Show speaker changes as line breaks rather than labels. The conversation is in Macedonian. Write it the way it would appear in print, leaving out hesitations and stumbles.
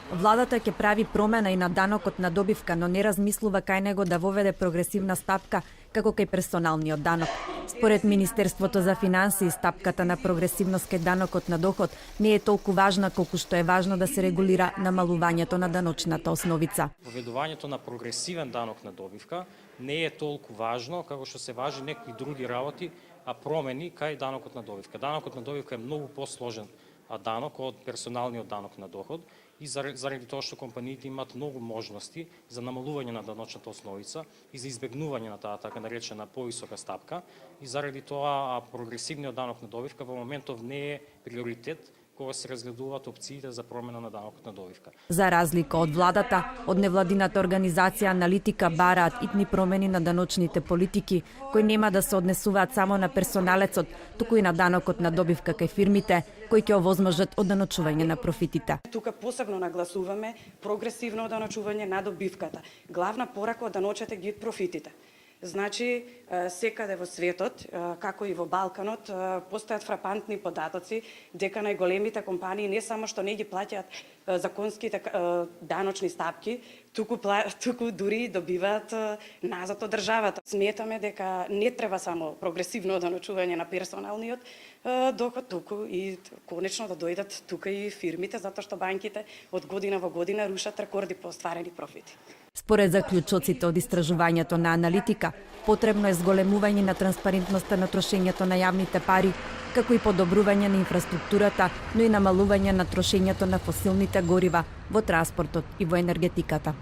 Владата ќе прави промена и на данокот на добивка, но не размислува кај него да воведе прогресивна стапка како кај персоналниот данок. Според Министерството за финансии, стапката на прогресивност кај данокот на доход не е толку важна колку што е важно да се регулира намалувањето на даночната основица.
Воведувањето на прогресивен данок на добивка не е толку важно како што се важи некои други работи, а промени кај данокот на добивка. Данокот на добивка е многу посложен данок од персоналниот данок на доход и заради тоа што компаниите имаат многу можности за намалување на даночната основица и за избегнување на таа така наречена повисока стапка, и заради тоа прогресивниот данок на добивка во моментов не е приоритет кога се разгледуваат опциите за промена на данокот на добивка.
За разлика од владата, од невладината организација Аналитика бараат итни промени на даночните политики, кои нема да се однесуваат само на персоналецот, туку и на данокот на добивка кај фирмите, кои ќе овозможат оданочување на профитите.
Тука посебно нагласуваме прогресивно оданочување на добивката. Главна порака од даночите ги профитите. Значи, секаде во светот, како и во Балканот, постојат фрапантни податоци дека најголемите компании не само што не ги плаќаат законските даночни стапки, туку дури добиваат назад од државата. Сметаме дека не треба само прогресивно оданочување на персоналниот доход, туку и конечно да дојдат тука и фирмите, затоа што банките од година во година рушат рекорди по остварени профити.
Според заклучоците од истражувањето на Аналитика, потребно е зголемување на транспарентноста на трошењето на јавните пари, како и подобрување на инфраструктурата, но и намалување на трошењето на фосилните горива во транспортот и во енергетиката.